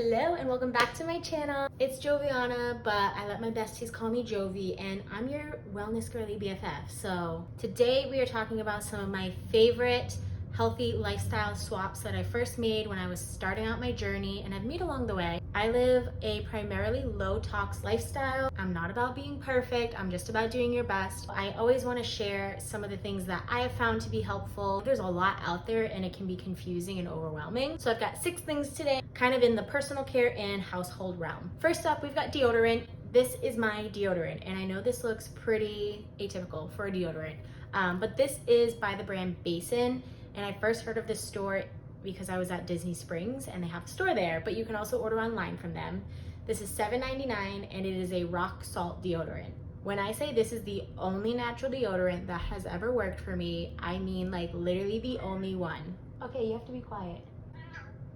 Hello and welcome back to my channel. It's Joviana, but I let my besties call me Jovi, and I'm your wellness girly BFF. So today we are talking about some of my favorite healthy lifestyle swaps that I first made when I was starting out my journey and I've made along the way. I live a primarily low tox lifestyle. I'm not about being perfect, I'm just about doing your best. I always want to share some of the things that I have found to be helpful. There's a lot out there and it can be confusing and overwhelming. So I've got 6 things today, kind of in the personal care and household realm. First up, we've got deodorant. This is my deodorant, and I know this looks pretty atypical for a deodorant, but this is by the brand Basin. And I first heard of this store because I was at Disney Springs and they have a store there, but you can also order online from them. This is $7.99 and it is a rock salt deodorant. When I say this is the only natural deodorant that has ever worked for me, I mean like literally the only one. Okay, you have to be quiet.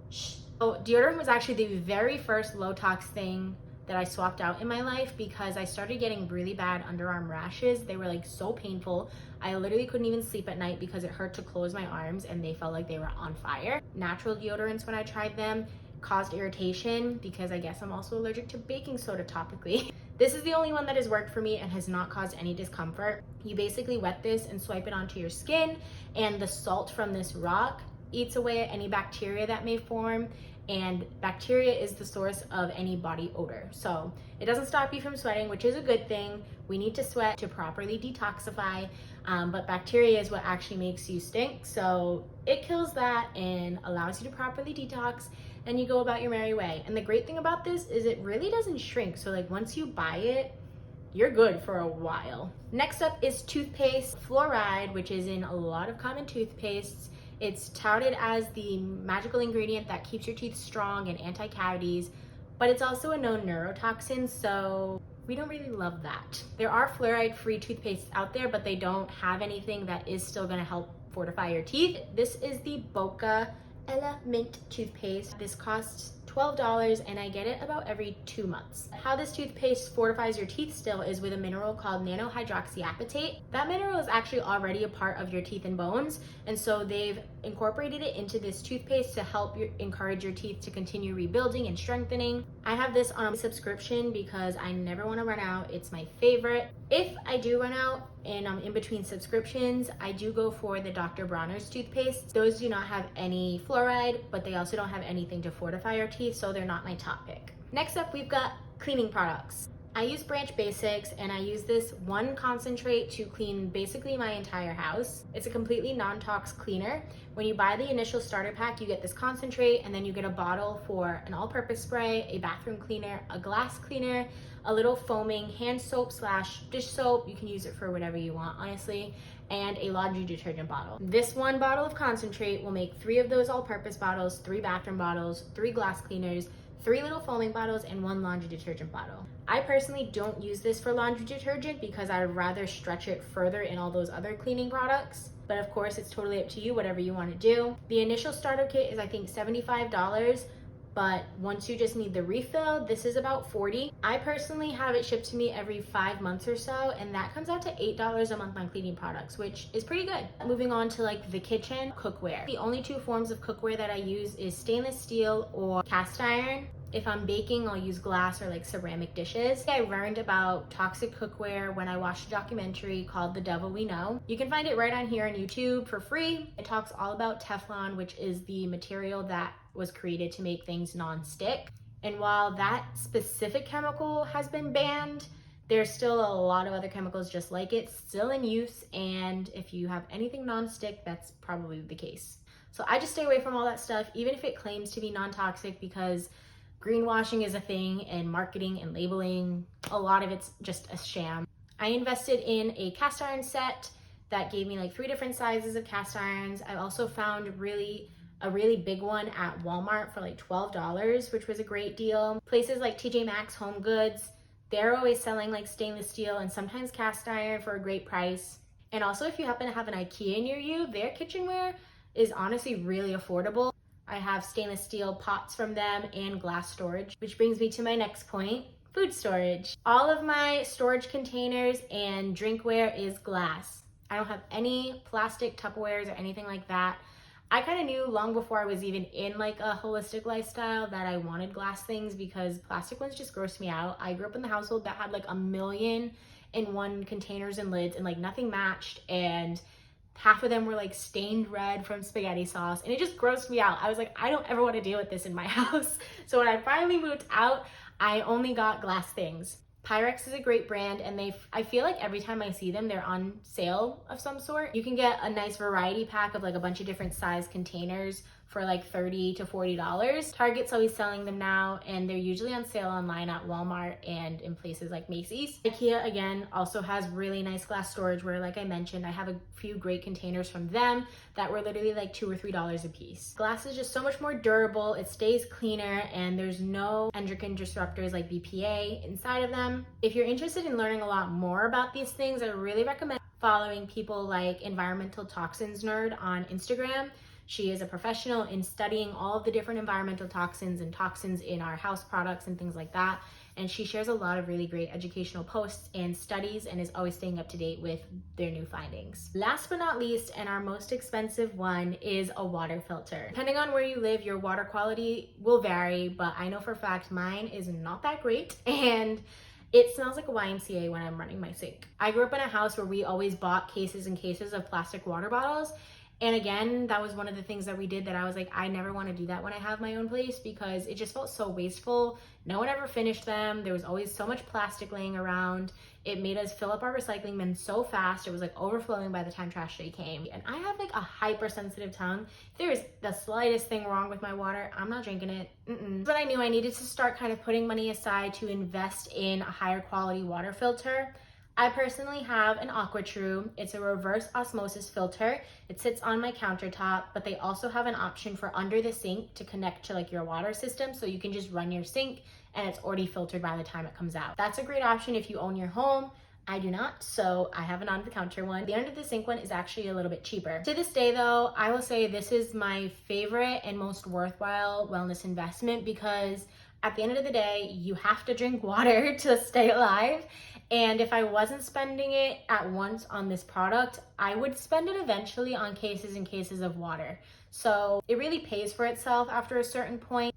Shh. So deodorant was actually the very first low tox thing that I swapped out in my life because I started getting really bad underarm rashes. They were like so painful. I literally couldn't even sleep at night because it hurt to close my arms and they felt like they were on fire. Natural deodorants, when I tried them, caused irritation because I guess I'm also allergic to baking soda topically. This is the only one that has worked for me and has not caused any discomfort. You basically wet this and swipe it onto your skin, and the salt from this rock eats away at any bacteria that may form, and bacteria is the source of any body odor. So it doesn't stop you from sweating, which is a good thing. We need to sweat to properly detoxify, but bacteria is what actually makes you stink. So it kills that and allows you to properly detox, and you go about your merry way. And the great thing about this is it really doesn't shrink. So like once you buy it, you're good for a while. Next up is toothpaste. Fluoride, which is in a lot of common toothpastes. It's touted as the magical ingredient that keeps your teeth strong and anti-cavities, but it's also a known neurotoxin, so we don't really love that. There are fluoride-free toothpastes out there, but they don't have anything that is still gonna help fortify your teeth. This is the Boca Ella Mint toothpaste. This costs $12 and I get it about every 2 months. How this toothpaste fortifies your teeth still is with a mineral called nanohydroxyapatite. That mineral is actually already a part of your teeth and bones, and so they've incorporated it into this toothpaste to help encourage your teeth to continue rebuilding and strengthening. I have this on a subscription because I never want to run out. It's my favorite. If I do run out and I'm in between subscriptions, I do go for the Dr. Bronner's toothpaste. Those do not have any fluoride, but they also don't have anything to fortify your teeth, so they're not my top pick. Next up, we've got cleaning products. I use Branch Basics, and I use this one concentrate to clean basically my entire house. It's a completely non-tox cleaner. When you buy the initial starter pack, you get this concentrate, and then you get a bottle for an all-purpose spray, a bathroom cleaner, a glass cleaner, a little foaming hand soap / dish soap. You can use it for whatever you want, honestly, and a laundry detergent bottle. This one bottle of concentrate will make 3 of those all-purpose bottles, 3 bathroom bottles, 3 glass cleaners, 3 little foaming bottles, and 1 laundry detergent bottle. I personally don't use this for laundry detergent because I'd rather stretch it further in all those other cleaning products. But of course, it's totally up to you, whatever you want to do. The initial starter kit is I think $75, but once you just need the refill, this is about $40. I personally have it shipped to me every 5 months or so, and that comes out to $8 a month on cleaning products, which is pretty good. Moving on to like the kitchen, cookware. The only 2 forms of cookware that I use is stainless steel or cast iron. If I'm baking, I'll use glass or like ceramic dishes. I learned about toxic cookware when I watched a documentary called The Devil We Know. You can find it right on here on YouTube for free. It talks all about Teflon, which is the material that was created to make things non-stick. And while that specific chemical has been banned, there's still a lot of other chemicals just like it still in use. And if you have anything non-stick, that's probably the case. So I just stay away from all that stuff, even if it claims to be non-toxic, because greenwashing is a thing, and marketing and labeling, a lot of it's just a sham. I invested in a cast iron set that gave me like 3 different sizes of cast irons. I also found a really big one at Walmart for like $12, which was a great deal. Places like TJ Maxx, Home Goods, they're always selling like stainless steel and sometimes cast iron for a great price. And also, if you happen to have an IKEA near you, their kitchenware is honestly really affordable. I have stainless steel pots from them and glass storage, which brings me to my next point, food storage. All of my storage containers and drinkware is glass. I don't have any plastic Tupperwares or anything like that. I kind of knew long before I was even in like a holistic lifestyle that I wanted glass things because plastic ones just grossed me out. I grew up in the household that had like 1,000,001 containers and lids and like nothing matched, and half of them were like stained red from spaghetti sauce, and it just grossed me out. I was like, I don't ever want to deal with this in my house. So when I finally moved out, I only got glass things. Pyrex is a great brand, and I feel like every time I see them, they're on sale of some sort. You can get a nice variety pack of like a bunch of different size containers for like $30 to $40. Target's always selling them now, and they're usually on sale online at Walmart and in places like Macy's. IKEA, again, also has really nice glass storage where, like I mentioned, I have a few great containers from them that were literally like $2 or $3 a piece. Glass is just so much more durable, it stays cleaner, and there's no endocrine disruptors like BPA inside of them. If you're interested in learning a lot more about these things, I really recommend following people like Environmental Toxins Nerd on Instagram. She is a professional in studying all of the different environmental toxins and toxins in our house products and things like that. And she shares a lot of really great educational posts and studies and is always staying up to date with their new findings. Last but not least, and our most expensive one, is a water filter. Depending on where you live, your water quality will vary, but I know for a fact mine is not that great, and it smells like a YMCA when I'm running my sink. I grew up in a house where we always bought cases and cases of plastic water bottles. And again, that was one of the things that we did that I was like, I never want to do that when I have my own place because it just felt so wasteful. No one ever finished them. There was always so much plastic laying around. It made us fill up our recycling bin so fast. It was like overflowing by the time trash day came. And I have like a hypersensitive tongue. If there is the slightest thing wrong with my water, I'm not drinking it. But I knew I needed to start kind of putting money aside to invest in a higher quality water filter. I personally have an AquaTrue. It's a reverse osmosis filter. It sits on my countertop, but they also have an option for under the sink to connect to like your water system, so you can just run your sink and it's already filtered by the time it comes out. That's a great option if you own your home. I do not, so I have an under the counter one. The under the sink one is actually a little bit cheaper. To this day though, I will say this is my favorite and most worthwhile wellness investment because at the end of the day, you have to drink water to stay alive. And if I wasn't spending it at once on this product, I would spend it eventually on cases and cases of water. So it really pays for itself after a certain point.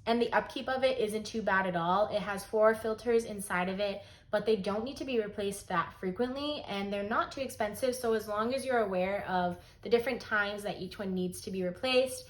And the upkeep of it isn't too bad at all. It has 4 filters inside of it, but they don't need to be replaced that frequently, and they're not too expensive. So as long as you're aware of the different times that each one needs to be replaced,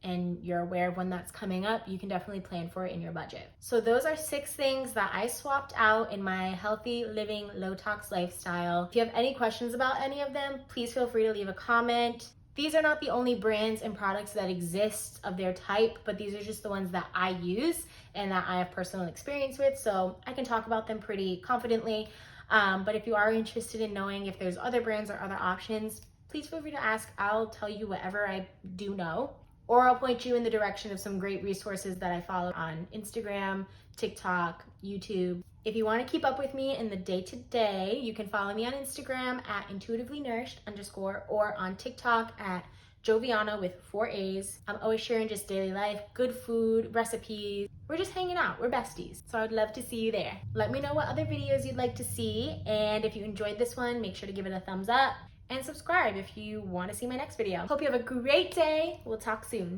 and you're aware of when that's coming up, you can definitely plan for it in your budget. So those are 6 things that I swapped out in my healthy living, low tox lifestyle. If you have any questions about any of them, please feel free to leave a comment. These are not the only brands and products that exist of their type, but these are just the ones that I use and that I have personal experience with, so I can talk about them pretty confidently. But if you are interested in knowing if there's other brands or other options, please feel free to ask. I'll tell you whatever I do know. Or I'll point you in the direction of some great resources that I follow on Instagram, TikTok, YouTube. If you want to keep up with me in the day-to-day, you can follow me on Instagram at intuitively_nourished_ or on TikTok at Joviana with 4 A's. I'm always sharing just daily life, good food, recipes. We're just hanging out. We're besties. So I'd love to see you there. Let me know what other videos you'd like to see. And if you enjoyed this one, make sure to give it a thumbs up. And subscribe if you want to see my next video. Hope you have a great day. We'll talk soon.